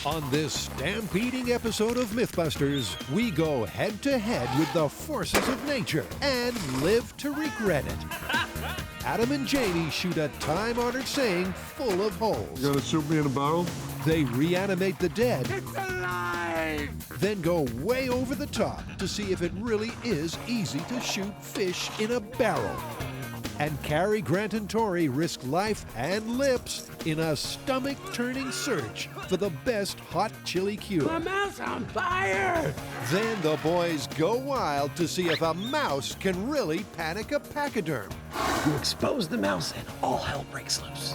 On this stampeding episode of MythBusters, we go head-to-head with the forces of nature and live to regret it. Adam and Jamie shoot a time-honored saying full of holes. You gonna shoot me in a barrel? They reanimate the dead. It's alive! Then go way over the top to see if it really is easy to shoot fish in a barrel. And Cary, Grant, and Tori risk life and lips in a stomach-turning search for the best hot chili cure. My mouth's on fire! Then the boys go wild to see if a mouse can really panic a pachyderm. You expose the mouse and all hell breaks loose.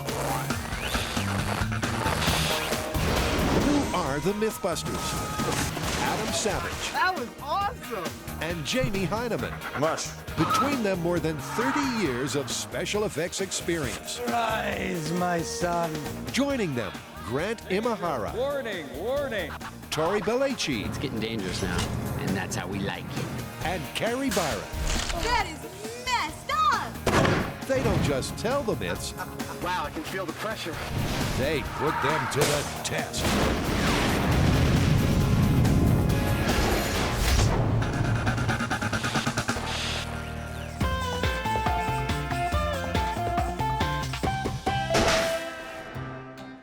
Who are the MythBusters? Adam Savage. That was awesome! And Jamie Heineman. Mush. Between them, more than 30 years of special effects experience. Rise, my son. Joining them, Grant Imahara. Warning, warning. Tori Belleci. It's getting dangerous now, and that's how we like it. And Cary Byron. That is messed up! They don't just tell the myths, Wow, I can feel the pressure. they put them to the test.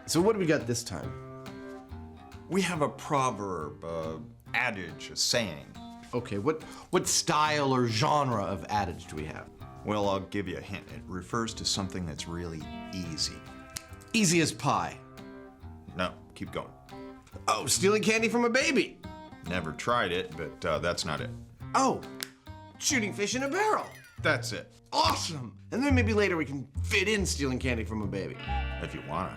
So what do we got this time? We have a proverb, adage, a saying. Okay, what style or genre of adage do we have? Well, I'll give you a hint. It refers to something that's really easy. Easy as pie. No, keep going. Oh, stealing candy from a baby. Never tried it, but that's not it. Oh, shooting fish in a barrel. That's it, Awesome. And then maybe later we can fit in stealing candy from a baby. if you wanna.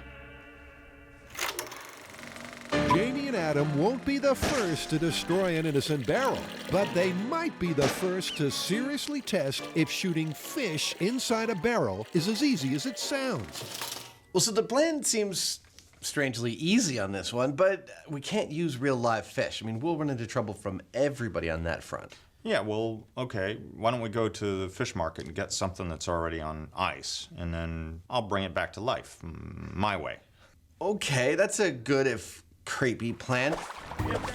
Jamie and Adam won't be the first to destroy an innocent barrel, but they might be the first to seriously test if shooting fish inside a barrel is as easy as it sounds. Well, so the plan seems strangely easy on this one, but we can't use real live fish. I mean, we'll run into trouble from everybody on that front. Yeah, well, okay, why don't we go to the fish market and get something that's already on ice, and then I'll bring it back to life, my way. Okay, that's a good if creepy plan.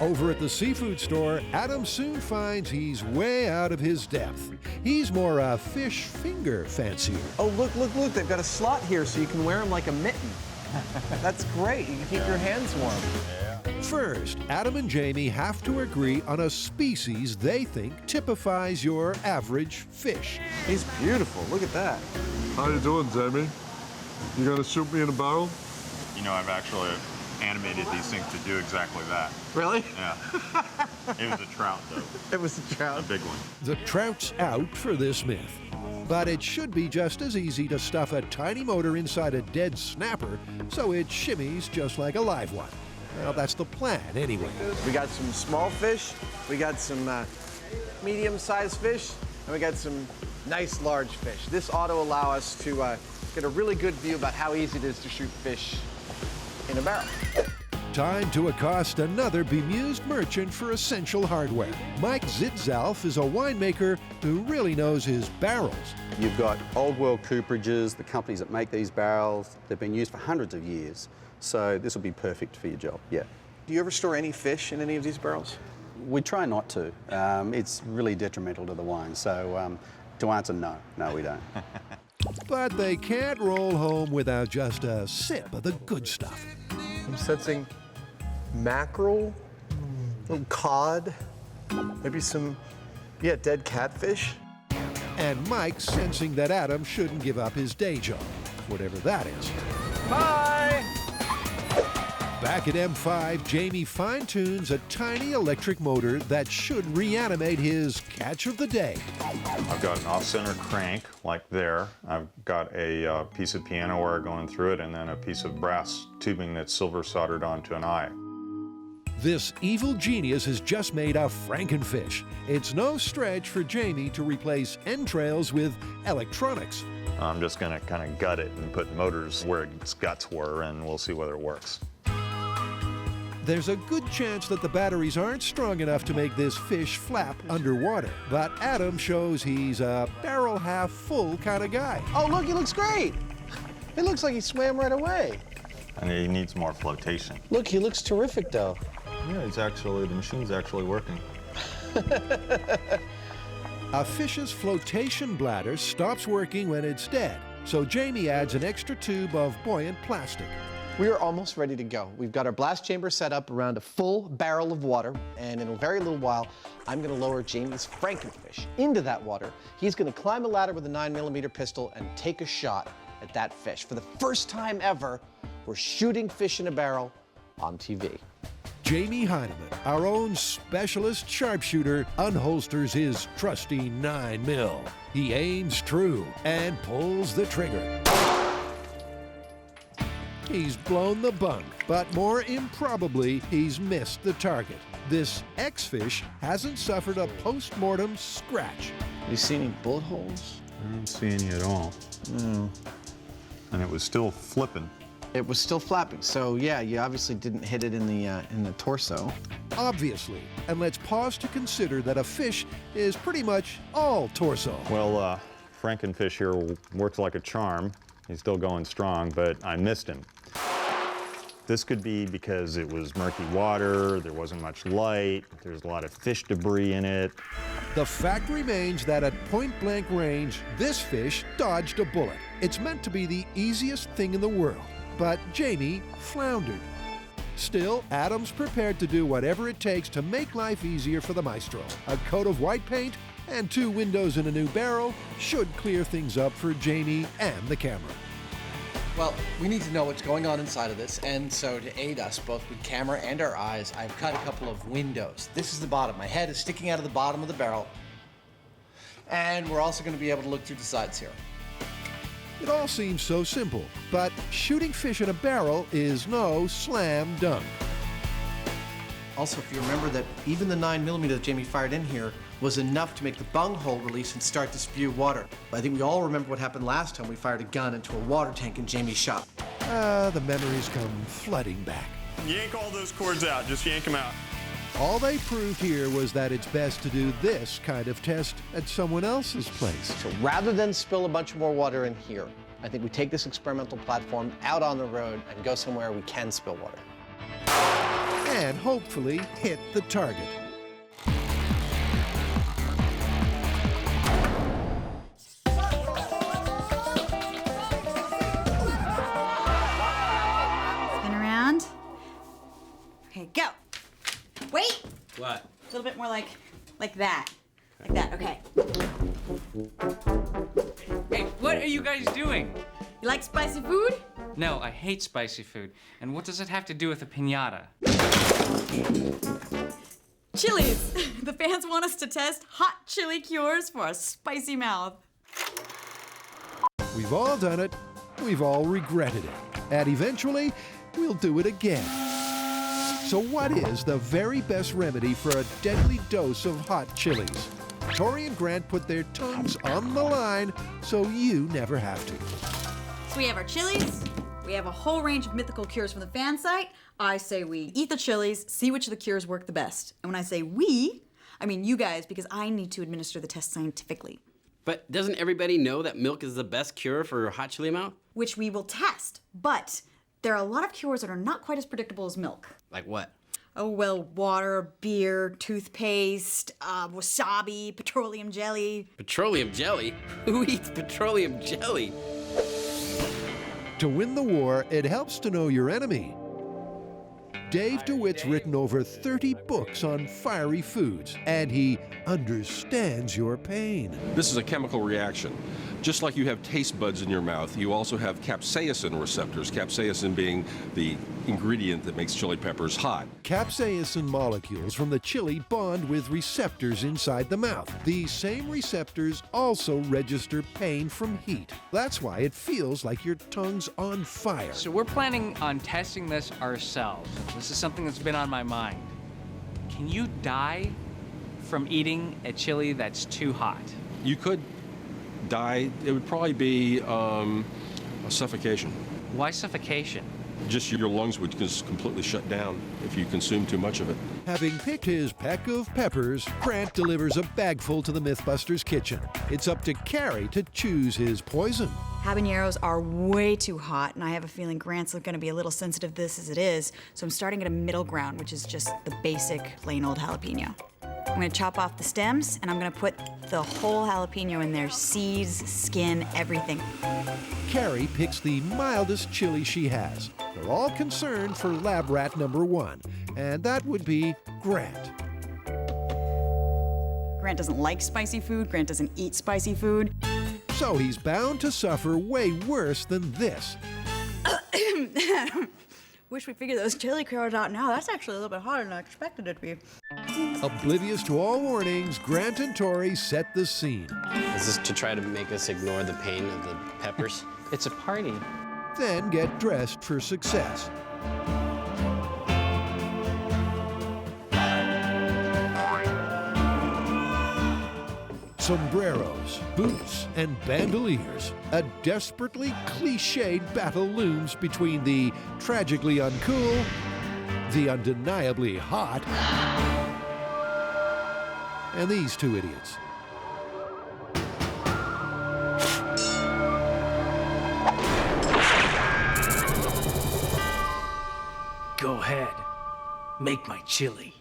Over at the seafood store, Adam soon finds he's way out of his depth. He's more a fish finger fancier. Oh, look, they've got a slot here so you can wear them like a mitten. That's great, you can keep your hands warm. First, Adam and Jamie have to agree on a species they think typifies your average fish. He's beautiful, look at that. How you doing, Jamie? You gonna shoot me in a barrel? You know, I've actually animated these things to do exactly that. Really? Yeah. It was a trout, though. It was a trout. A big one. The trout's out for this myth. But it should be just as easy to stuff a tiny motor inside a dead snapper so it shimmies just like a live one. Well, that's the plan anyway. We got some small fish, we got some medium-sized fish, and we got some nice large fish. This ought to allow us to get a really good view about how easy it is to shoot fish in a barrel. Time to accost another bemused merchant for essential hardware. Mike Zitzalf is a winemaker who really knows his barrels. You've got old world cooperages, the companies that make these barrels, they've been used for hundreds of years. So this will be perfect for your job, yeah. Do you ever store any fish in any of these barrels? We try not to. It's really detrimental to the wine. So to answer, no, we don't. But they can't roll home without just a sip of the good stuff. I'm sensing mackerel, little cod, maybe some, dead catfish. And Mike's sensing that Adam shouldn't give up his day job, whatever that is. Bye! Back at M5, Jamie fine-tunes a tiny electric motor that should reanimate his catch of the day. I've got an off-center crank, like there. I've got a piece of piano wire going through it, and then a piece of brass tubing that's silver soldered onto an eye. This evil genius has just made a Frankenfish. It's no stretch for Jamie to replace entrails with electronics. I'm just gonna kind of gut it and put motors where its guts were, and we'll see whether it works. There's a good chance that the batteries aren't strong enough to make this fish flap underwater, but Adam shows he's a barrel half full kind of guy. Oh, look, he looks great. It looks like he swam right away. And he needs more flotation. Look, he looks terrific, though. Yeah, the machine's actually working. A fish's flotation bladder stops working when it's dead, so Jamie adds an extra tube of buoyant plastic. We are almost ready to go. We've got our blast chamber set up around a full barrel of water, and in a very little while, I'm gonna lower Jamie's frankenfish into that water. He's gonna climb a ladder with a 9mm pistol and take a shot at that fish. For the first time ever, we're shooting fish in a barrel on TV. Jamie Heineman, our own specialist sharpshooter, unholsters his trusty 9mm. He aims true and pulls the trigger. He's blown the bunk, but more improbably, he's missed the target. This ex-fish hasn't suffered a post-mortem scratch. You see any bullet holes? I don't see any at all. No. And it was still flipping. It was still flapping, so yeah, you obviously didn't hit it in the torso. Obviously, and let's pause to consider that a fish is pretty much all torso. Well, Frankenfish here works like a charm. He's still going strong, but I missed him. This could be because it was murky water, there wasn't much light, there's a lot of fish debris in it. The fact remains that at point-blank range, this fish dodged a bullet. It's meant to be the easiest thing in the world, but Jamie floundered. Still, Adam's prepared to do whatever it takes to make life easier for the maestro. A coat of white paint and 2 windows in a new barrel should clear things up for Jamie and the camera. Well, we need to know what's going on inside of this, and so to aid us both with camera and our eyes, I've cut a couple of windows. This is the bottom. My head is sticking out of the bottom of the barrel, and we're also going to be able to look through the sides here. It all seems so simple, but shooting fish in a barrel is no slam dunk. Also, if you remember that even the 9mm that Jamie fired in here was enough to make the bunghole release and start to spew water. I think we all remember what happened last time we fired a gun into a water tank in Jamie's shop. The memories come flooding back. Yank all those cords out, just yank them out. All they proved here was that it's best to do this kind of test at someone else's place. So rather than spill a bunch more water in here, I think we take this experimental platform out on the road and go somewhere we can spill water. And hopefully hit the target. Spin around. Okay, go. Wait. What? A little bit more like that. Like that, okay. Hey, what are you guys doing? You like spicy food? No, I hate spicy food. And what does it have to do with a piñata? Chilies. The fans want us to test hot chili cures for a spicy mouth. We've all done it. We've all regretted it. And eventually, we'll do it again. So what is the very best remedy for a deadly dose of hot chilies? Tori and Grant put their tongues on the line so you never have to. So we have our chilies. We have a whole range of mythical cures from the fan site. I say we eat the chilies, see which of the cures work the best. And when I say we, I mean you guys, because I need to administer the test scientifically. But doesn't everybody know that milk is the best cure for hot chili mouth? Which we will test. But there are a lot of cures that are not quite as predictable as milk. Like what? Oh, well, water, beer, toothpaste, wasabi, petroleum jelly. Petroleum jelly? Who eats petroleum jelly? To win the war, it helps to know your enemy. Dave DeWitt's written over 30 books on fiery foods, and he understands your pain. This is a chemical reaction. Just like you have taste buds in your mouth, you also have capsaicin receptors, capsaicin being the ingredient that makes chili peppers hot. Capsaicin molecules from the chili bond with receptors inside the mouth. These same receptors also register pain from heat. That's why it feels like your tongue's on fire. So we're planning on testing this ourselves. This is something that's been on my mind. Can you die from eating a chili that's too hot? You could die. It would probably be a suffocation. Why suffocation? Just your lungs would just completely shut down if you consume too much of it. Having picked his peck of peppers, Grant delivers a bagful to the MythBusters kitchen. It's up to Carrie to choose his poison. Habaneros are way too hot, and I have a feeling Grant's gonna be a little sensitive to this as it is, so I'm starting at a middle ground, which is just the basic plain old jalapeno. I'm gonna chop off the stems, and I'm gonna put the whole jalapeno in there, seeds, skin, everything. Carrie picks the mildest chili she has. They're all concerned for lab rat number 1, and that would be Grant. Grant doesn't like spicy food, Grant doesn't eat spicy food. So he's bound to suffer way worse than this. Wish we figured those chili crowds out now. That's actually a little bit harder than I expected it to be. Oblivious to all warnings, Grant and Tori set the scene. Is this to try to make us ignore the pain of the peppers? It's a party. Then get dressed for success. Sombreros, boots, and bandoliers. A desperately cliched battle looms between the tragically uncool, the undeniably hot, and these two idiots. Go ahead. Make my chili.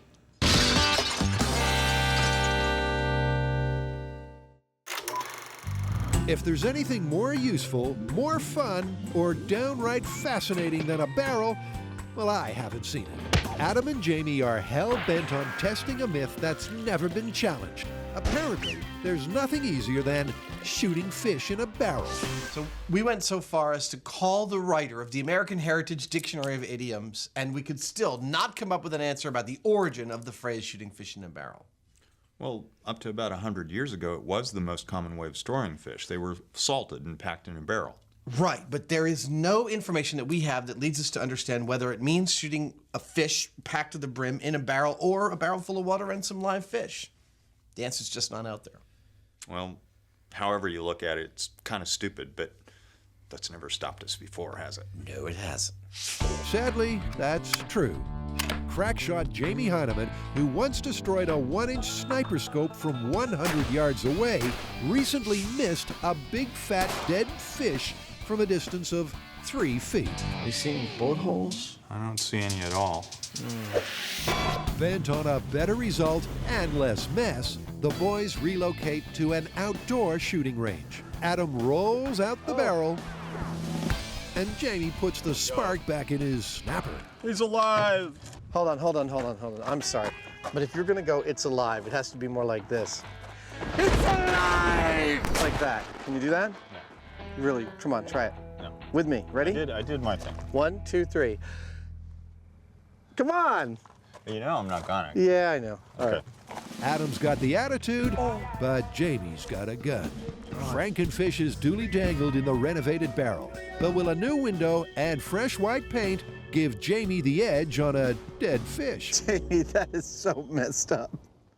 If there's anything more useful, more fun, or downright fascinating than a barrel, well, I haven't seen it. Adam and Jamie are hell-bent on testing a myth that's never been challenged. Apparently, there's nothing easier than shooting fish in a barrel. So we went so far as to call the writer of the American Heritage Dictionary of Idioms, and we could still not come up with an answer about the origin of the phrase shooting fish in a barrel. Well, up to about 100 years ago, it was the most common way of storing fish. They were salted and packed in a barrel. Right, but there is no information that we have that leads us to understand whether it means shooting a fish packed to the brim in a barrel or a barrel full of water and some live fish. The answer's just not out there. Well, however you look at it, it's kind of stupid, but that's never stopped us before, has it? No, it hasn't. Sadly, that's true. Crackshot Jamie Heineman, who once destroyed a 1-inch sniper scope from 100 yards away, recently missed a big fat dead fish from a distance of 3 feet. You seeing bullet holes? I don't see any at all. Bent on a better result and less mess, the boys relocate to an outdoor shooting range. Adam rolls out the barrel, and Jamie puts the spark back in his snapper. He's alive. Hold on. I'm sorry. But if you're gonna go, it's alive, it has to be more like this. It's alive! Like that. Can you do that? No. Really? Come on, try it. No. With me. Ready? I did my thing. 1, 2, 3. Come on! You know I'm not gonna. Yeah, I know. All right. Adam's got the attitude, but Jamie's got a gun. Frankenfish is duly dangled in the renovated barrel. But will a new window and fresh white paint give Jamie the edge on a dead fish? Jamie, that is so messed up.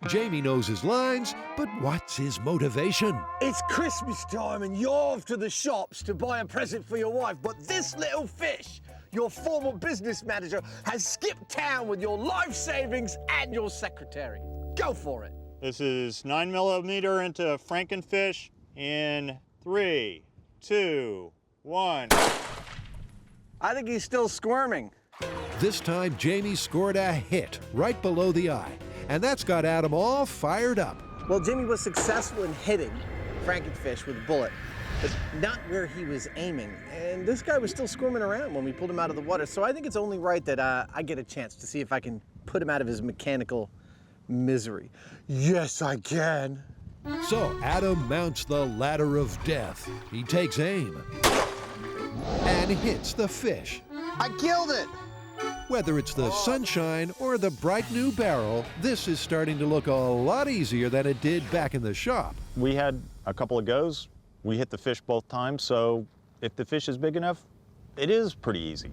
Jamie knows his lines, but what's his motivation? It's Christmas time and you're off to the shops to buy a present for your wife, but this little fish, your former business manager, has skipped town with your life savings and your secretary. Go for it. This is 9mm into Frankenfish in 3, 2, 1. I think he's still squirming. This time, Jamie scored a hit right below the eye, and that's got Adam all fired up. Well, Jamie was successful in hitting Frankenfish with a bullet, but not where he was aiming. And this guy was still squirming around when we pulled him out of the water, so I think it's only right that I get a chance to see if I can put him out of his mechanical misery. Yes, I can. So Adam mounts the ladder of death. He takes aim and hits the fish. I killed it! Whether it's the sunshine or the bright new barrel, this is starting to look a lot easier than it did back in the shop. We had a couple of goes. We hit the fish both times, so if the fish is big enough, it is pretty easy.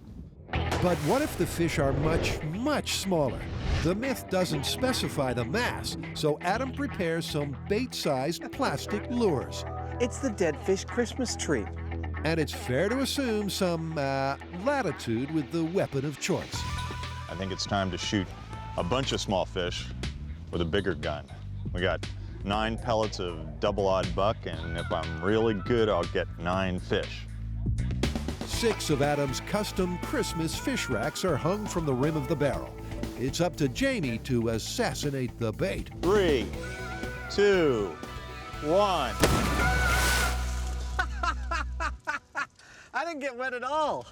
But what if the fish are much, much smaller? The myth doesn't specify the mass, so Adam prepares some bait-sized plastic lures. It's the dead fish Christmas tree. And it's fair to assume some latitude with the weapon of choice. I think it's time to shoot a bunch of small fish with a bigger gun. We got 9 pellets of double-odd buck, and if I'm really good, I'll get 9 fish. 6 of Adam's custom Christmas fish racks are hung from the rim of the barrel. It's up to Jamie to assassinate the bait. 3, 2, 1. I didn't get wet at all.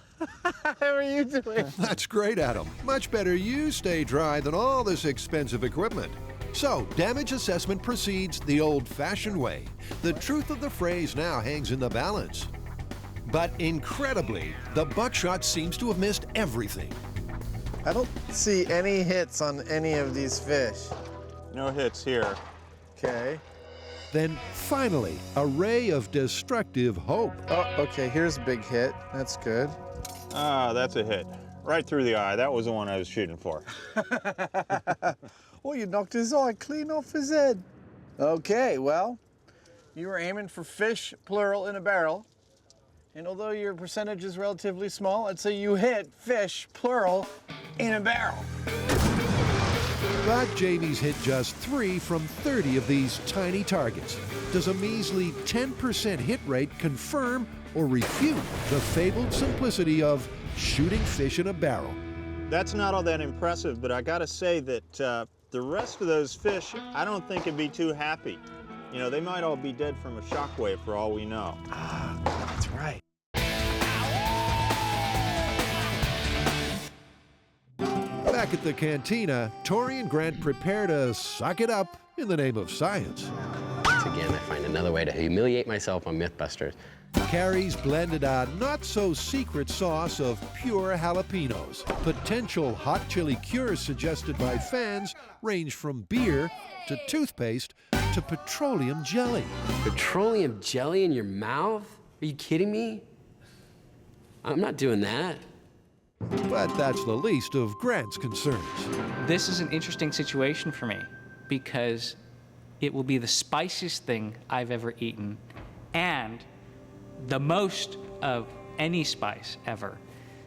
How are you doing? That's great, Adam. Much better you stay dry than all this expensive equipment. So, damage assessment proceeds the old-fashioned way. The truth of the phrase now hangs in the balance. But incredibly, the buckshot seems to have missed everything. I don't see any hits on any of these fish. No hits here. Okay. Then, finally, a ray of destructive hope. Oh, okay, here's a big hit. That's good. Ah, that's a hit. Right through the eye. That was the one I was shooting for. Oh, you knocked his eye clean off his head. Okay, well, you were aiming for fish, plural, in a barrel. And although your percentage is relatively small, I'd say you hit fish, plural, in a barrel. But Jamie's hit just 3 from 30 of these tiny targets. Does a measly 10% hit rate confirm or refute the fabled simplicity of shooting fish in a barrel? That's not all that impressive, but I gotta say that the rest of those fish, I don't think would be too happy. You know, they might all be dead from a shockwave for all we know. Ah, that's right. Back at the cantina, Tori and Grant prepare to suck it up in the name of science. Once again, I find another way to humiliate myself on MythBusters. Carrie's blended a not-so-secret sauce of pure jalapenos. Potential hot chili cures suggested by fans range from beer to toothpaste to petroleum jelly. Petroleum jelly in your mouth? Are you kidding me? I'm not doing that. But that's the least of Grant's concerns. This is an interesting situation for me because it will be the spiciest thing I've ever eaten and the most of any spice ever.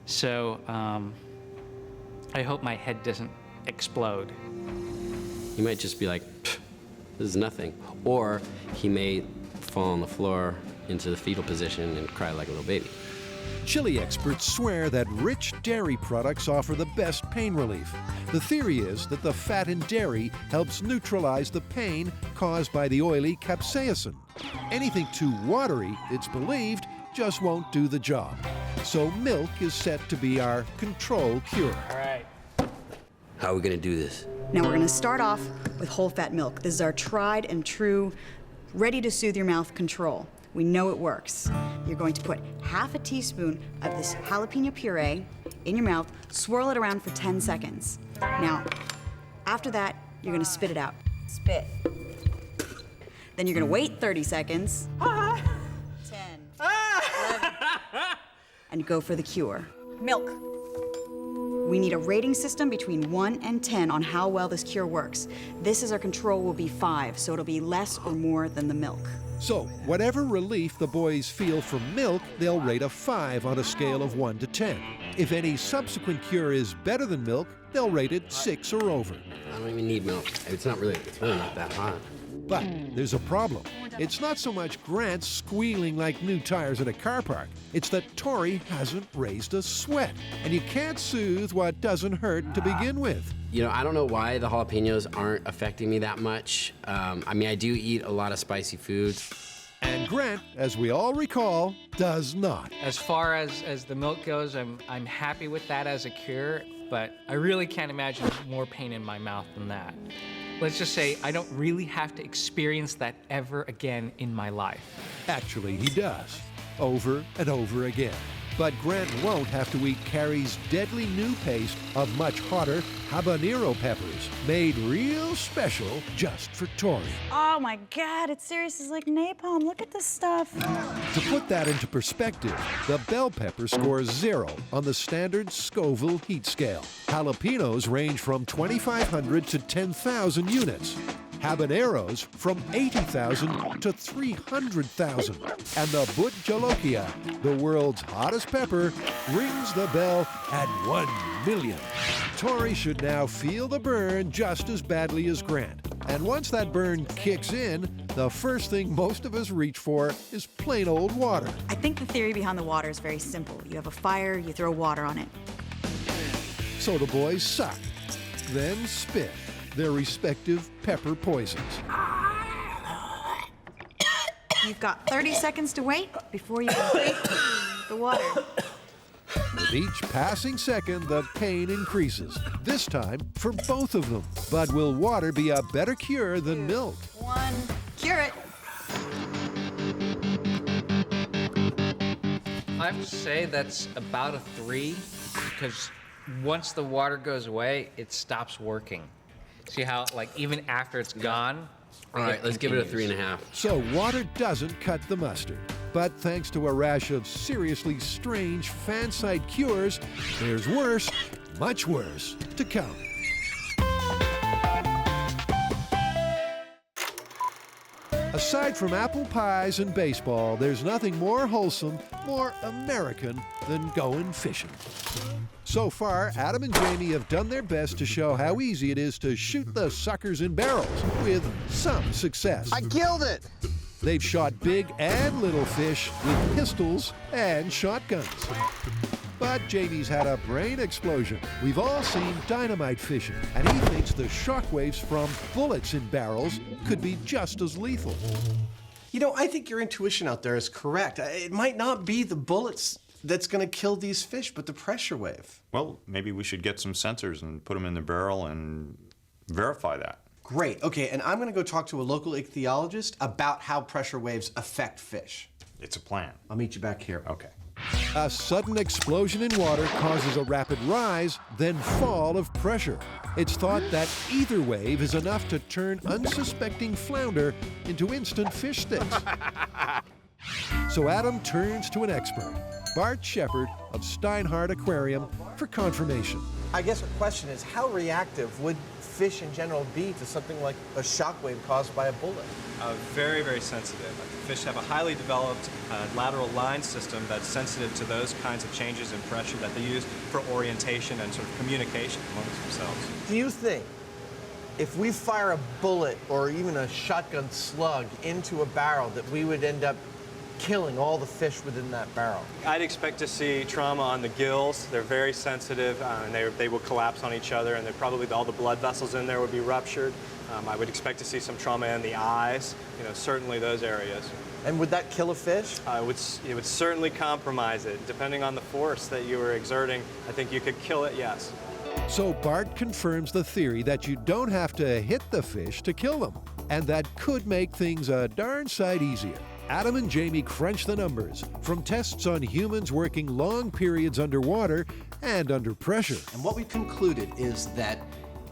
So I hope my head doesn't explode. He might just be like, this is nothing. Or he may fall on the floor into the fetal position and cry like a little baby. Chili experts swear that rich dairy products offer the best pain relief. The theory is that the fat in dairy helps neutralize the pain caused by the oily capsaicin. Anything too watery, it's believed, just won't do the job. So milk is set to be our control cure. All right. How are we gonna do this? Now we're gonna start off with whole fat milk. This is our tried and true, ready to soothe your mouth control. We know it works. You're going to put half a teaspoon of this jalapeno puree in your mouth, swirl it around for 10 seconds. Now, after that, you're gonna spit it out. Spit. Then you're gonna wait 30 seconds. 10, 11, and go for the cure. Milk. We need a rating system between 1 and 10 on how well this cure works. This is our control will be 5, so it'll be less or more than the milk. So, whatever relief the boys feel from milk, they'll rate a 5 on a scale of 1 to 10. If any subsequent cure is better than milk, they'll rate it 6 or over. I don't even need milk. It's really not that hot. But there's a problem. It's not so much Grant squealing like new tires at a car park. It's that Tori hasn't raised a sweat. And you can't soothe what doesn't hurt to begin with. You know, I don't know why the jalapenos aren't affecting me that much. I mean, I do eat a lot of spicy foods. And Grant, as we all recall, does not. As far as the milk goes, I'm happy with that as a cure, but I really can't imagine more pain in my mouth than that. Let's just say I don't really have to experience that ever again in my life. Actually, he does. Over and over again. But Grant won't have to eat Carrie's deadly new paste of much hotter habanero peppers, made real special just for Tori. Oh my God, it's serious. It's like napalm. Look at this stuff. To put that into perspective, the bell pepper scores 0 on the standard Scoville heat scale. Jalapenos range from 2,500 to 10,000 units. Habaneros from 80,000 to 300,000. And the But Jolokia, the world's hottest pepper, rings the bell at 1 million. Tori should now feel the burn just as badly as Grant, And once that burn kicks in, the first thing most of us reach for is plain old water. I think the theory behind the water is very simple. You have a fire, you throw water on it. So the boys suck, then spit their respective pepper poisons. You've got 30 seconds to wait before you can drink the water. With each passing second, the pain increases, this time for both of them. But will water be a better cure than milk? 1, cure it. I have to say that's about a 3, because once the water goes away, it stops working. See how, like, even after it's gone? All right, let's give it a 3.5. So water doesn't cut the mustard. But thanks to a rash of seriously strange fan site cures, there's worse, much worse, to come. Aside from apple pies and baseball, there's nothing more wholesome, more American than going fishing. So far, Adam and Jamie have done their best to show how easy it is to shoot the suckers in barrels, with some success. I killed it! They've shot big and little fish with pistols and shotguns. But Jamie's had a brain explosion. We've all seen dynamite fishing, and he thinks the shockwaves from bullets in barrels could be just as lethal. You know, I think your intuition out there is correct. It might not be the bullets that's going to kill these fish, but the pressure wave. Well, maybe we should get some sensors and put them in the barrel and verify that. Great. Okay, and I'm going to go talk to a local ichthyologist about how pressure waves affect fish. It's a plan. I'll meet you back here. Okay. A sudden explosion in water causes a rapid rise, then fall of pressure. It's thought that either wave is enough to turn unsuspecting flounder into instant fish sticks. So Adam turns to an expert, Bart Shepard of Steinhardt Aquarium, for confirmation. I guess the question is, how reactive would fish in general be to something like a shockwave caused by a bullet? Very, very sensitive. Fish have a highly developed lateral line system that's sensitive to those kinds of changes in pressure that they use for orientation and sort of communication amongst themselves. Do you think if we fire a bullet or even a shotgun slug into a barrel that we would end up killing all the fish within that barrel? I'd expect to see trauma on the gills. They're very sensitive, and they will collapse on each other, and probably all the blood vessels in there would be ruptured. I would expect to see some trauma in the eyes, certainly those areas. And would that kill a fish? It would certainly compromise it. Depending on the force that you were exerting, I think you could kill it, yes. So Bart confirms the theory that you don't have to hit the fish to kill them, and that could make things a darn sight easier. Adam and Jamie crunch the numbers from tests on humans working long periods underwater and under pressure. And what we've concluded is that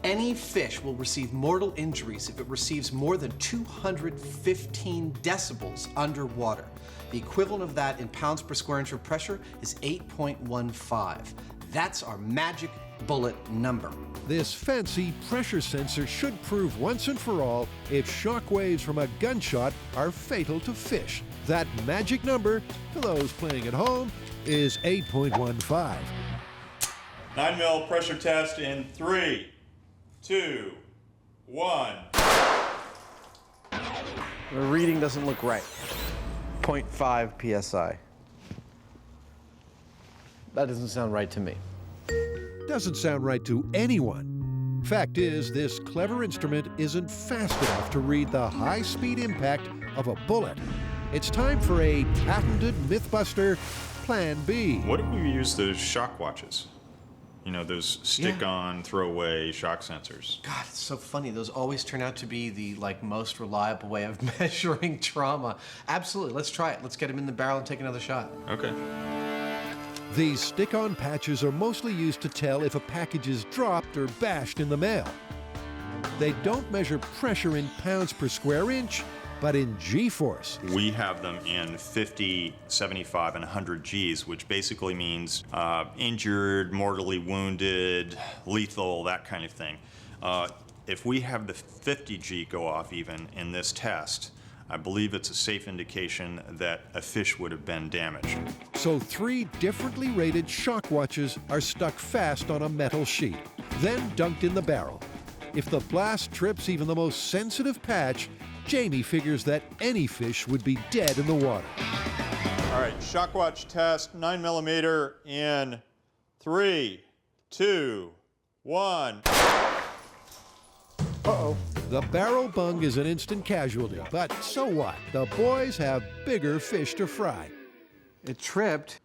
any fish will receive mortal injuries if it receives more than 215 decibels underwater. The equivalent of that in pounds per square inch of pressure is 8.15. That's our magic bullet number. This fancy pressure sensor should prove once and for all if shock waves from a gunshot are fatal to fish. That magic number, to those playing at home, is 8.15. 9 mil pressure test in 3, 2, 1. The reading doesn't look right. 0.5 psi. That doesn't sound right to me. Doesn't sound right to anyone. Fact is, this clever instrument isn't fast enough to read the high-speed impact of a bullet. It's time for a patented MythBuster Plan B. What if we use those shock watches? Those stick-on, throw-away shock sensors. God, it's so funny. Those always turn out to be the most reliable way of measuring trauma. Absolutely, let's try it. Let's get him in the barrel and take another shot. Okay. These stick-on patches are mostly used to tell if a package is dropped or bashed in the mail. They don't measure pressure in pounds per square inch, but in G-force. We have them in 50, 75, and 100 Gs, which basically means injured, mortally wounded, lethal, that kind of thing. If we have the 50 G go off even in this test, I believe it's a safe indication that a fish would have been damaged. So 3 differently rated shock watches are stuck fast on a metal sheet, then dunked in the barrel. If the blast trips even the most sensitive patch, Jamie figures that any fish would be dead in the water. All right, shock watch test, 9mm in 3, 2, 1. Uh-oh. The barrel bung is an instant casualty, but so what? The boys have bigger fish to fry. It tripped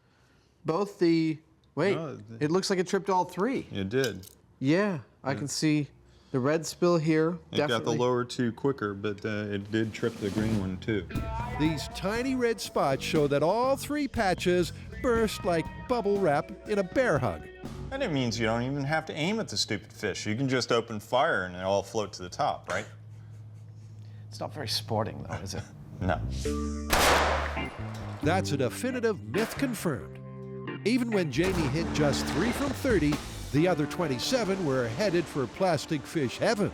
both the... Wait, No, it looks like it tripped all three. It did. Yeah, I can see the red spill here. It got the definitely. lower two quicker, but it did trip the green one too. These tiny red spots show that all three patches burst like bubble wrap in a bear hug. And it means you don't even have to aim at the stupid fish. You can just open fire and it all float to the top, right? It's not very sporting, though, is it? No. That's a definitive myth confirmed. Even when Jamie hit just 3 from 30, the other 27 were headed for plastic fish heaven.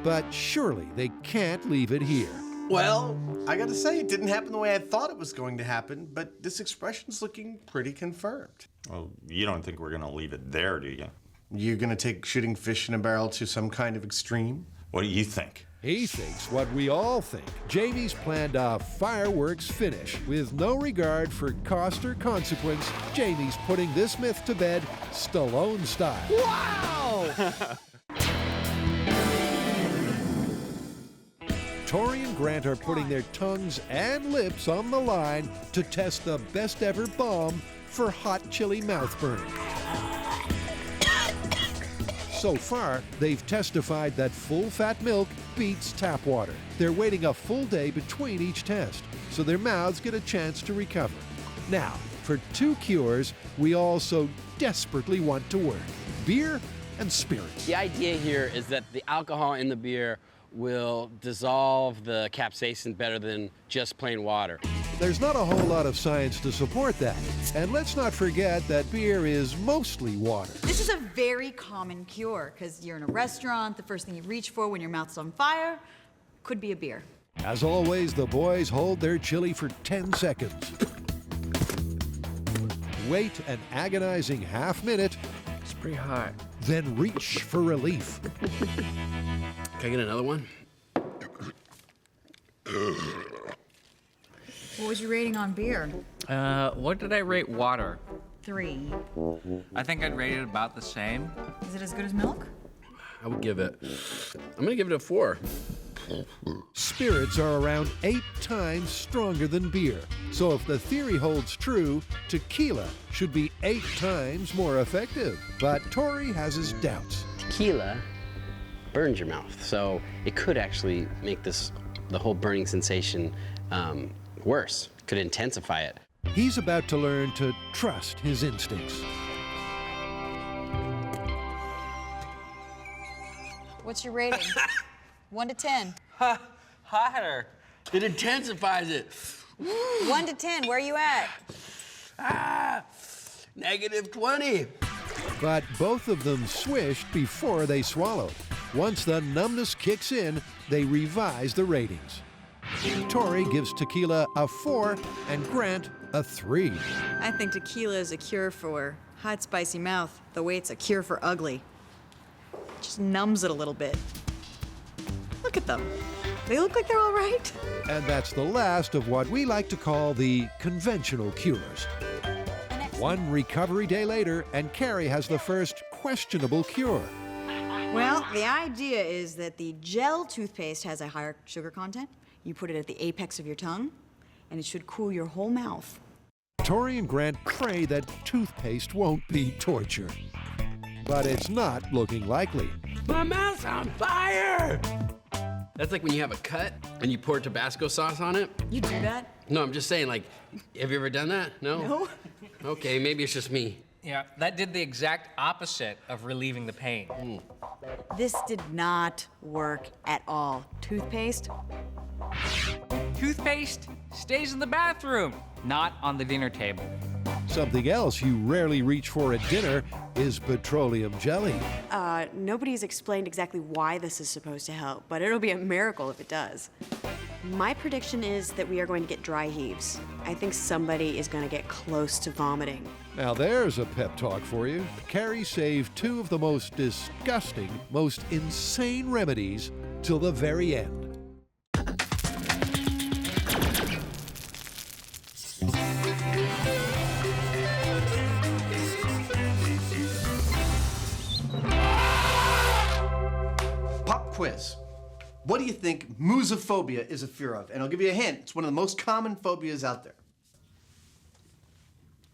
But surely they can't leave it here. Well, I gotta say, it didn't happen the way I thought it was going to happen, but this expression's looking pretty confirmed. Well, you don't think we're gonna leave it there, do you? You're gonna take shooting fish in a barrel to some kind of extreme? What do you think? He thinks what we all think. Jamie's planned a fireworks finish. With no regard for cost or consequence, Jamie's putting this myth to bed Stallone style. Wow! Tori and Grant are putting their tongues and lips on the line to test the best ever bomb for hot chili mouth burning. So far, they've testified that full-fat milk beats tap water. They're waiting a full day between each test, so their mouths get a chance to recover. Now, for two cures we all so desperately want to work: beer and spirits. The idea here is that the alcohol in the beer will dissolve the capsaicin better than just plain water. There's not a whole lot of science to support that. And let's not forget that beer is mostly water. This is a very common cure, because you're in a restaurant, the first thing you reach for when your mouth's on fire could be a beer. As always, the boys hold their chili for 10 seconds. Wait an agonizing half-minute. It's pretty hot. Then reach for relief. Can I get another one? What was your rating on beer? What did I rate water? 3. I think I'd rate it about the same. Is it as good as milk? I would give it, I'm gonna give it a 4. Spirits are around 8 times stronger than beer. So if the theory holds true, tequila should be 8 times more effective. But Tori has his doubts. Tequila burns your mouth, so it could actually make the whole burning sensation worse. Could intensify it. He's about to learn to trust his instincts. What's your rating? 1 to 10. Hotter. It intensifies it. 1 to 10, where are you at? -20. But both of them swished before they swallowed. Once the numbness kicks in, they revise the ratings. Tori gives tequila a 4 and Grant a 3. I think tequila is a cure for hot, spicy mouth, the way it's a cure for ugly. It just numbs it a little bit. Look at them. They look like they're all right. And that's the last of what we like to call the conventional cures. One recovery day later, and Carrie has the first questionable cure. Well, the idea is that the gel toothpaste has a higher sugar content. You put it at the apex of your tongue, and it should cool your whole mouth. Tori and Grant pray that toothpaste won't be torture. But it's not looking likely. My mouth's on fire! That's like when you have a cut and you pour Tabasco sauce on it. You do that? No, I'm just saying, like, have you ever done that? No? No. Okay, maybe it's just me. Yeah, that did the exact opposite of relieving the pain. This did not work at all. Toothpaste? Toothpaste stays in the bathroom, not on the dinner table. Something else you rarely reach for at dinner is petroleum jelly. Nobody's explained exactly why this is supposed to help, but it'll be a miracle if it does. My prediction is that we are going to get dry heaves. I think somebody is going to get close to vomiting. Now there's a pep talk for you. Carrie saved two of the most disgusting, most insane remedies till the very end. Pop quiz. What do you think musophobia is a fear of? And I'll give you a hint. It's one of the most common phobias out there.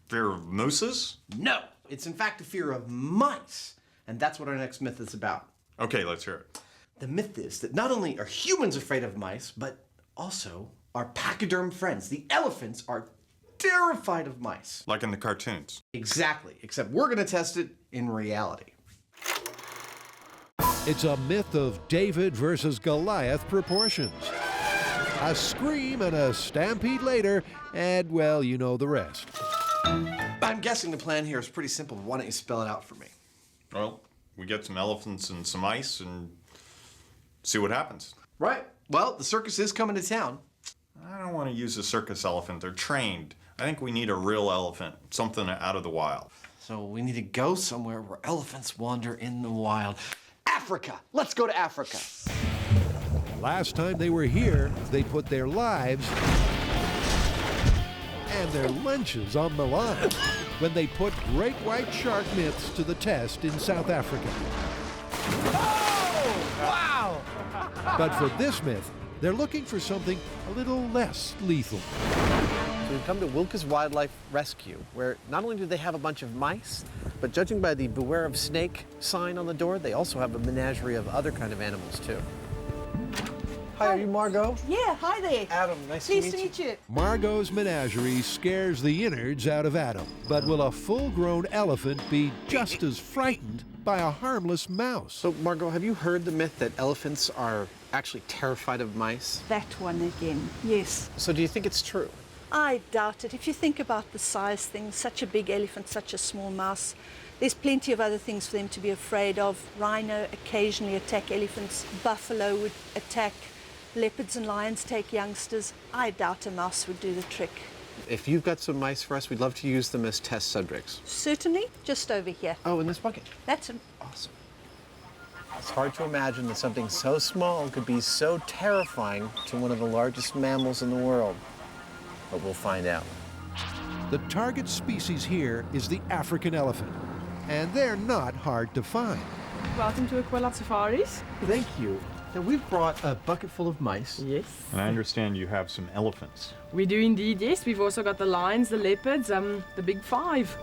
Fear of mooses? No, it's in fact a fear of mice. And that's what our next myth is about. Okay, let's hear it. The myth is that not only are humans afraid of mice, but also our pachyderm friends. The elephants are terrified of mice. Like in the cartoons. Exactly, except we're gonna test it in reality. It's a myth of David versus Goliath proportions. A scream and a stampede later, and well, you know the rest. I'm guessing the plan here is pretty simple. Why don't you spell it out for me? Well, we get some elephants and some ice and see what happens. Right. Well, the circus is coming to town. I don't want to use a circus elephant. They're trained. I think we need a real elephant, something out of the wild. So we need to go somewhere where elephants wander in the wild. Africa! Let's go to Africa. Last time they were here, they put their lives and their lunches on the line when they put great white shark myths to the test in South Africa. Oh! Wow! But for this myth, they're looking for something a little less lethal. So we've come to Wilkes Wildlife Rescue, where not only do they have a bunch of mice, but judging by the beware of snake sign on the door, they also have a menagerie of other kind of animals too. Hi, are you Margot? Yeah, hi there. Adam, nice Pleased to meet you. Margot's menagerie scares the innards out of Adam, but will a full-grown elephant be just as frightened by a harmless mouse? So Margot, have you heard the myth that elephants are actually terrified of mice? That one again, yes. So do you think it's true? I doubt it. If you think about the size thing, such a big elephant, such a small mouse, there's plenty of other things for them to be afraid of. Rhino occasionally attack elephants. Buffalo would attack. Leopards and lions take youngsters. I doubt a mouse would do the trick. If you've got some mice for us, we'd love to use them as test subjects. Certainly, just over here. Oh, in this bucket? That's an Awesome. It's hard to imagine that something so small could be so terrifying to one of the largest mammals in the world. But we'll find out. The target species here is the African elephant, and they're not hard to find. Welcome to Aquila Safaris. Thank you. Now, we've brought a bucket full of mice. Yes. And I understand you have some elephants. We do indeed, yes. We've also got the lions, the leopards, the big five.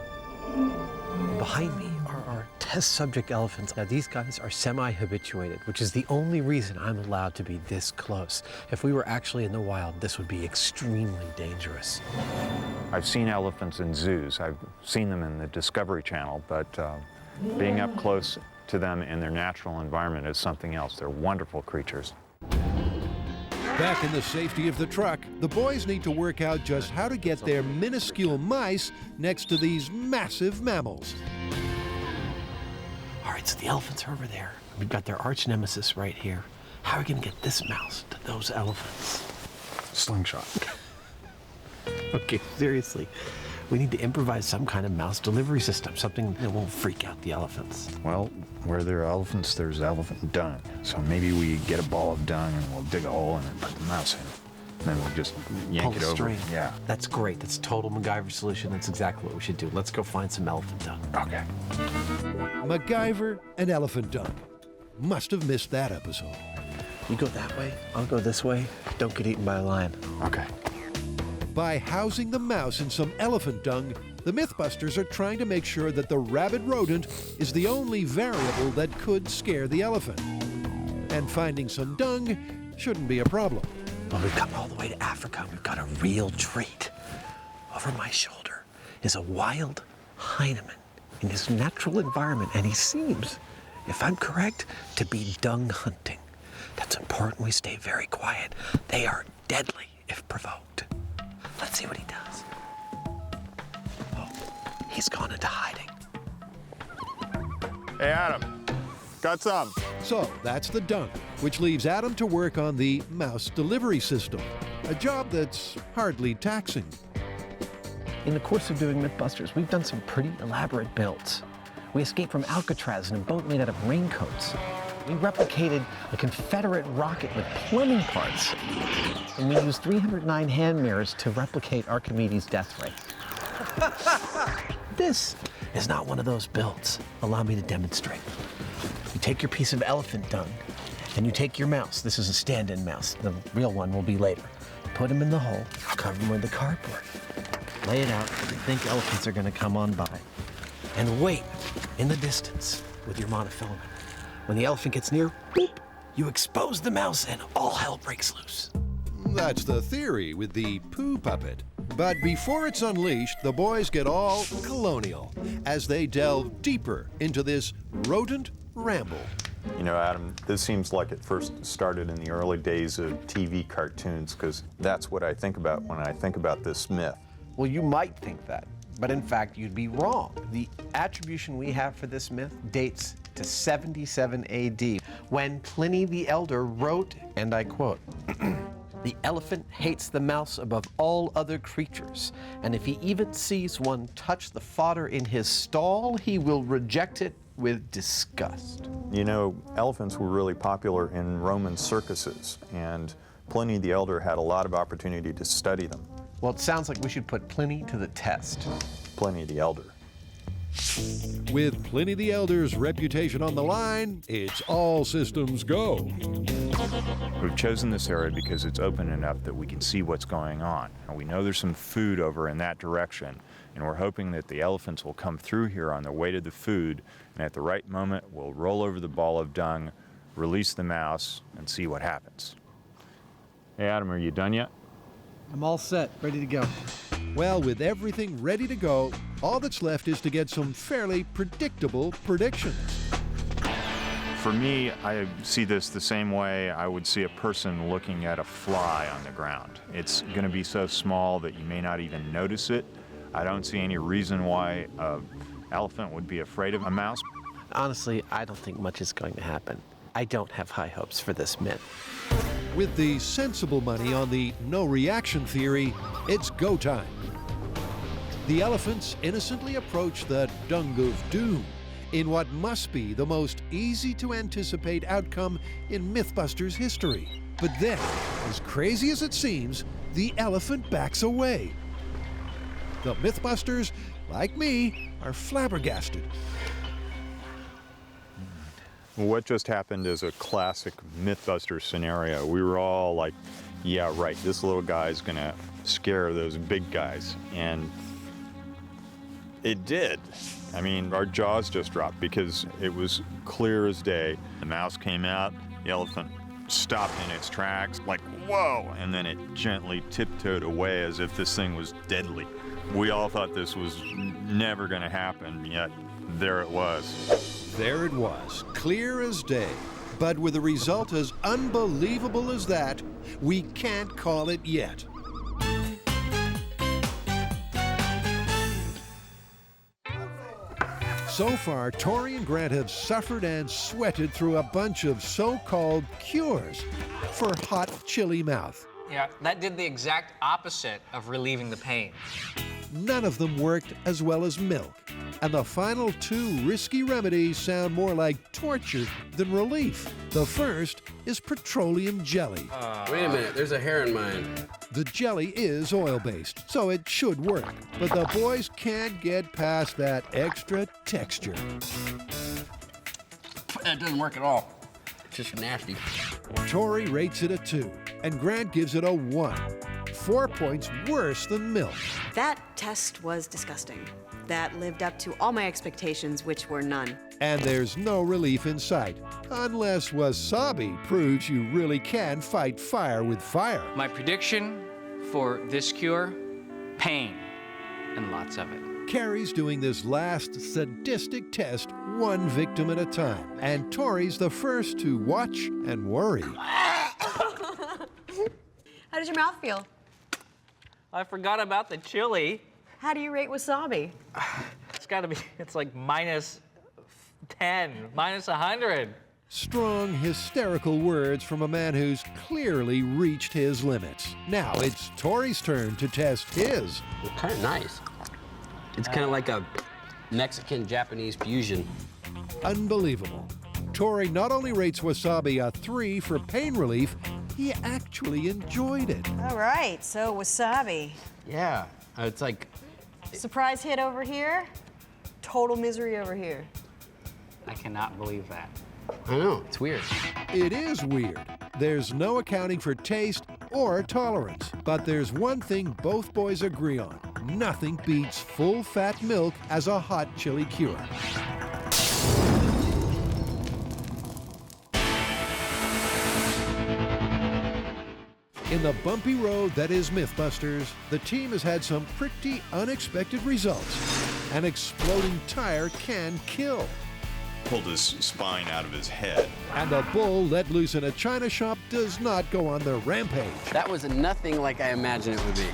Behind me are our test subject elephants. Now, these guys are semi-habituated, which is the only reason I'm allowed to be this close. If we were actually in the wild, this would be extremely dangerous. I've seen elephants in zoos. I've seen them in the Discovery Channel, but being up close to them in their natural environment is something else. They're wonderful creatures. Back in the safety of the truck, the boys need to work out just how to get their minuscule mice next to these massive mammals. All right, so the elephants are over there. We've got their arch nemesis right here. How are we gonna get this mouse to those elephants? Slingshot. Okay, seriously. We need to improvise some kind of mouse delivery system, something that won't freak out the elephants. Well, where there are elephants, there's elephant dung. So maybe we get a ball of dung and we'll dig a hole in it and put the mouse in. And then we'll just yank Pull it the over. string. Yeah. That's great. That's a total MacGyver solution. That's exactly what we should do. Let's go find some elephant dung. Okay. MacGyver and elephant dung. Must have missed that episode. You go that way, I'll go this way. Don't get eaten by a lion. Okay. By housing the mouse in some elephant dung, the MythBusters are trying to make sure that the rabid rodent is the only variable that could scare the elephant. And finding some dung shouldn't be a problem. Well, we've come all the way to Africa. We've got a real treat. Over my shoulder is a wild Heinemann in his natural environment, and he seems, if I'm correct, to be dung hunting. That's important we stay very quiet. They are deadly if provoked. Let's see what he does. Oh, he's gone into hiding. Hey, Adam. Got some. So that's the dunk, which leaves Adam to work on the mouse delivery system, a job that's hardly taxing. In the course of doing MythBusters, we've done some pretty elaborate builds. We escaped from Alcatraz in a boat made out of raincoats. We replicated a Confederate rocket with plumbing parts. And we used 309 hand mirrors to replicate Archimedes' death ray. This is not one of those builds. Allow me to demonstrate. You take your piece of elephant dung, and you take your mouse. This is a stand-in mouse. The real one will be later. Put him in the hole, cover him with the cardboard. Lay it out, you think elephants are gonna come on by. And wait in the distance with your monofilament. When the elephant gets near, boop, you expose the mouse and all hell breaks loose. That's the theory with the poo puppet. But before it's unleashed, the boys get all colonial as they delve deeper into this rodent ramble. You know, Adam, this seems like it first started in the early days of TV cartoons, because that's what I think about when I think about this myth. Well, you might think that, but in fact, you'd be wrong. The attribution we have for this myth dates to 77 AD, when Pliny the Elder wrote, and I quote, "The elephant hates the mouse above all other creatures, and if he even sees one touch the fodder in his stall, he will reject it with disgust." You know, elephants were really popular in Roman circuses, and Pliny the Elder had a lot of opportunity to study them. Well, it sounds like we should put Pliny to the test. Pliny the Elder. With Pliny the Elder's reputation on the line, it's all systems go. We've chosen this area because it's open enough that we can see what's going on. And we know there's some food over in that direction, and we're hoping that the elephants will come through here on their way to the food, and at the right moment, we'll roll over the ball of dung, release the mouse, and see what happens. Hey, Adam, are you done yet? I'm all set, ready to go. Well, with everything ready to go, all that's left is to get some fairly predictable predictions. For me, I see this the same way I would see a person looking at a fly on the ground. It's going to be so small that you may not even notice it. I don't see any reason why an elephant would be afraid of a mouse. Honestly, I don't think much is going to happen. I don't have high hopes for this myth. With the sensible money on the no reaction theory, it's go time. The elephants innocently approach the dung of doom in what must be the most easy to anticipate outcome in MythBusters history. But then, as crazy as it seems, the elephant backs away. The MythBusters, like me, are flabbergasted. What just happened is a classic MythBusters scenario. We were all like, yeah, right, this little guy's gonna scare those big guys. And it did. I mean, our jaws just dropped because it was clear as day. The mouse came out, the elephant stopped in its tracks, like, whoa, and then it gently tiptoed away as if this thing was deadly. We all thought this was never gonna happen, yet there it was. There it was, clear as day. But with a result as unbelievable as that, we can't call it yet. So far, Tori and Grant have suffered and sweated through a bunch of so-called cures for hot, chilly mouth. Yeah, that did the exact opposite of relieving the pain. None of them worked as well as milk. And the final two risky remedies sound more like torture than relief. The first is petroleum jelly. Wait a minute, there's a hair in mine. The jelly is oil-based, so it should work. But the boys can't get past that extra texture. That doesn't work at all. It's just nasty. Tori rates it a 2, and Grant gives it a 1. 4 points worse than milk. That test was disgusting. That lived up to all my expectations, which were none. And there's no relief in sight, unless wasabi proves you really can fight fire with fire. My prediction for this cure, pain, and lots of it. Carrie's doing this last sadistic test one victim at a time, and Tori's the first to watch and worry. How does your mouth feel? I forgot about the chili. How do you rate wasabi? It's gotta be, it's like -10, -100. Strong, hysterical words from a man who's clearly reached his limits. Now it's Tori's turn to test his. It's kind of nice. It's kind of like a Mexican-Japanese fusion. Unbelievable. Tori not only rates wasabi a 3 for pain relief, he actually enjoyed it. All right, so wasabi. Yeah, it's like... Surprise hit over here, total misery over here. I cannot believe that. I know, it's weird. It is weird. There's no accounting for taste or tolerance. But there's one thing both boys agree on. Nothing beats full-fat milk as a hot chili cure. In the bumpy road that is MythBusters, the team has had some pretty unexpected results. An exploding tire can kill. Pulled his spine out of his head. And a bull let loose in a china shop does not go on the rampage. That was nothing like I imagined it would be.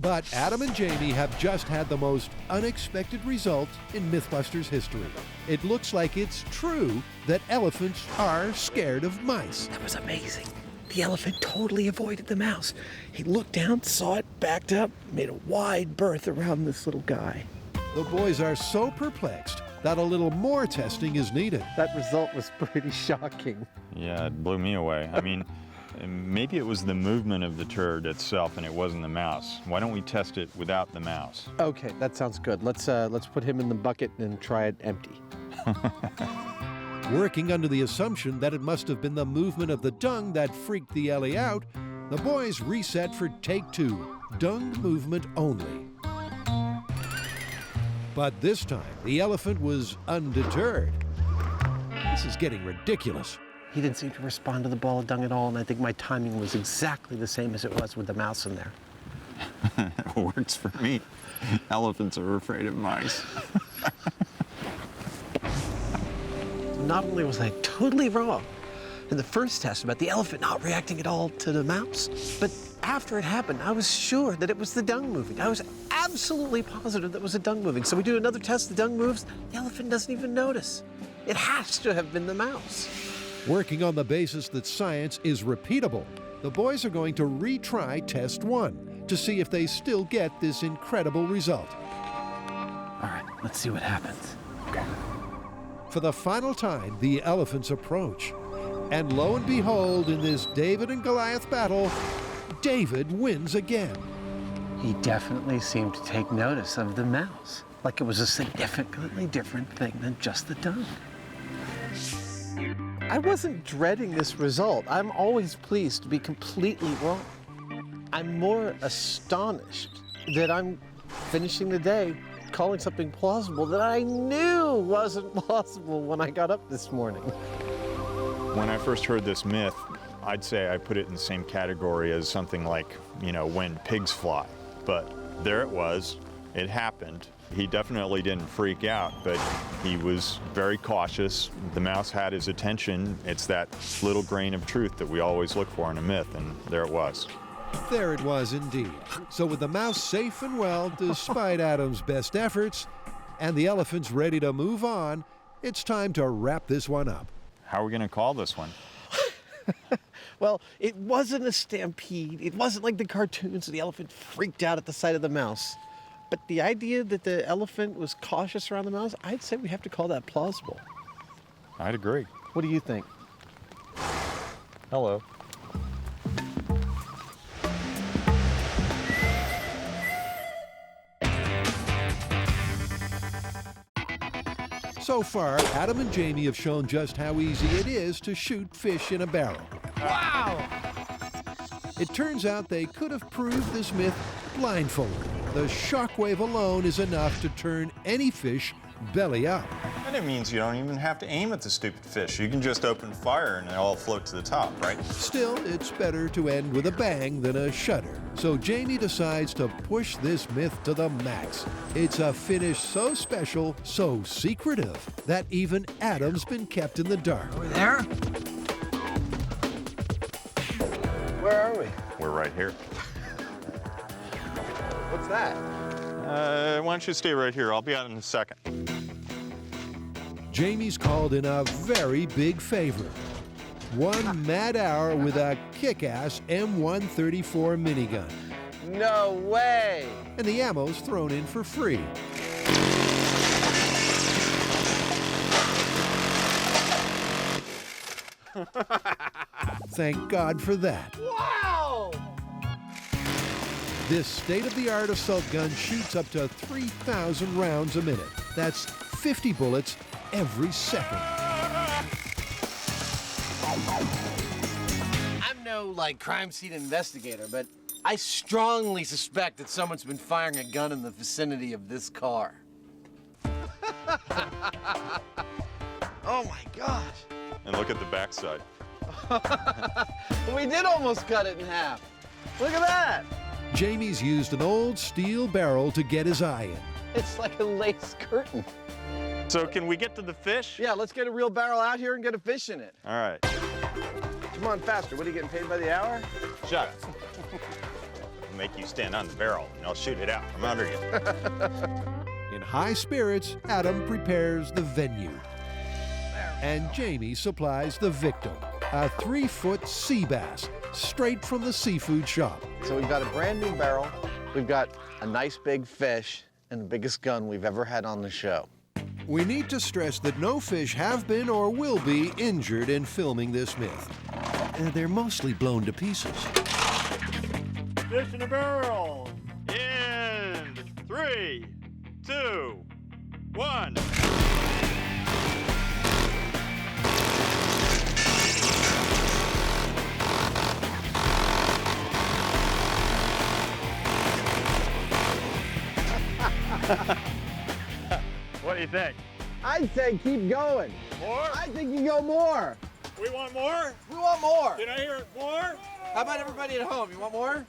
But Adam and Jamie have just had the most unexpected result in MythBusters history. It looks like it's true that elephants are scared of mice. That was amazing. The elephant totally avoided the mouse. He looked down, saw it, backed up, made a wide berth around this little guy. The boys are so perplexed that a little more testing is needed. That result was pretty shocking. Yeah, it blew me away. I mean, maybe it was the movement of the turd itself and it wasn't the mouse. Why don't we test it without the mouse? Okay, that sounds good. Let's put him in the bucket and try it empty. Working under the assumption that it must have been the movement of the dung that freaked the Ellie out, the boys reset for take 2, dung movement only. But this time, the elephant was undeterred. This is getting ridiculous. He didn't seem to respond to the ball of dung at all, and I think my timing was exactly the same as it was with the mouse in there. It works for me. Elephants are afraid of mice. Not only was I totally wrong in the first test about the elephant not reacting at all to the mouse, but after it happened, I was sure that it was the dung moving. I was absolutely positive that it was the dung moving. So we do another test, the dung moves, the elephant doesn't even notice. It has to have been the mouse. Working on the basis that science is repeatable, the boys are going to retry test 1 to see if they still get this incredible result. All right, let's see what happens. Okay. For the final time, the elephants approach. And lo and behold, in this David and Goliath battle, David wins again. He definitely seemed to take notice of the mouse, like it was a significantly different thing than just the dung. I wasn't dreading this result. I'm always pleased to be completely wrong. I'm more astonished that I'm finishing the day calling something plausible that I knew wasn't plausible when I got up this morning. When I first heard this myth, I'd say I put it in the same category as something like, when pigs fly. But there it was, it happened. He definitely didn't freak out, but he was very cautious. The mouse had his attention. It's that little grain of truth that we always look for in a myth, and there it was. There it was indeed. So with the mouse safe and well, despite Adam's best efforts, and the elephants ready to move on, it's time to wrap this one up. How are we going to call this one? Well, it wasn't a stampede. It wasn't like the cartoons where the elephant freaked out at the sight of the mouse. But the idea that the elephant was cautious around the mouse, I'd say we have to call that plausible. I'd agree. What do you think? Hello. So far, Adam and Jamie have shown just how easy it is to shoot fish in a barrel. Wow! It turns out they could have proved this myth blindfolded. The shockwave alone is enough to turn any fish belly up. And it means you don't even have to aim at the stupid fish. You can just open fire and it'll all float to the top, right? Still, it's better to end with a bang than a shudder. So Jamie decides to push this myth to the max. It's a finish so special, so secretive, that even Adam's been kept in the dark. Are we there? Where are we? We're right here. What's that? Why don't you stay right here? I'll be out in a second. Jamie's called in a very big favor. One mad hour with a kick-ass M134 minigun. No way! And the ammo's thrown in for free. Thank God for that. Wow! This state-of-the-art assault gun shoots up to 3,000 rounds a minute. That's 50 bullets every second. I'm no, crime scene investigator, but I strongly suspect that someone's been firing a gun in the vicinity of this car. Oh my gosh. And look at the backside. We did almost cut it in half. Look at that. Jamie's used an old steel barrel to get his eye in. It's like a lace curtain. So can we get to the fish? Yeah, let's get a real barrel out here and get a fish in it. All right. Come on, faster. What are you getting paid by the hour? Shut up. I'll make you stand on the barrel, and I'll shoot it out from under you. In high spirits, Adam prepares the venue. And Jamie supplies the victim, a 3-foot sea bass, straight from the seafood shop. So we've got a brand new barrel, we've got a nice big fish, and the biggest gun we've ever had on the show. We need to stress that no fish have been or will be injured in filming this myth. They're mostly blown to pieces. Fish in a barrel. In 3, 2, 1. What do you think? I'd say keep going. More? I think you go more. We want more? We want more. Did I hear it more? How about everybody at home? You want more?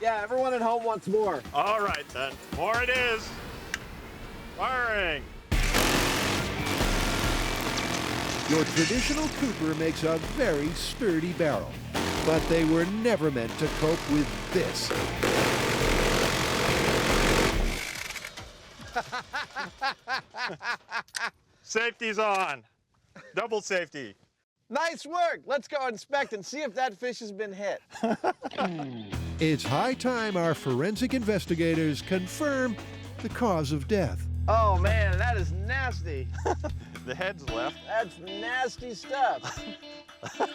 Yeah, everyone at home wants more. All right, then. More it is. Firing. Your traditional Cooper makes a very sturdy barrel, but they were never meant to cope with this. Safety's on. Double safety. Nice work. Let's go inspect and see if that fish has been hit. It's high time our forensic investigators confirm the cause of death. Oh man, that is nasty. The head's left. That's nasty stuff. Would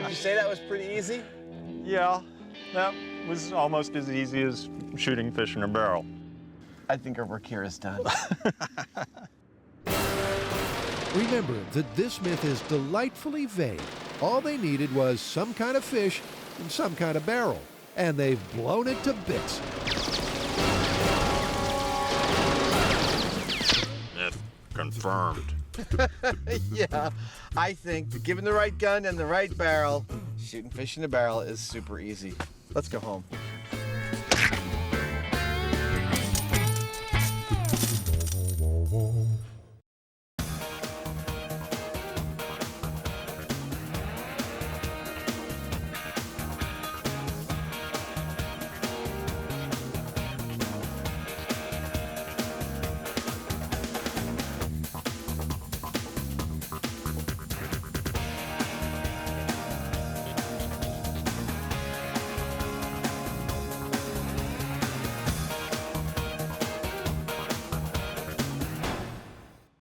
you say that was pretty easy? Yeah, that was almost as easy as shooting fish in a barrel. I think our work here is done. Remember that this myth is delightfully vague. All they needed was some kind of fish and some kind of barrel, and they've blown it to bits. Myth confirmed. Yeah, I think that given the right gun and the right barrel, shooting fish in a barrel is super easy. Let's go home.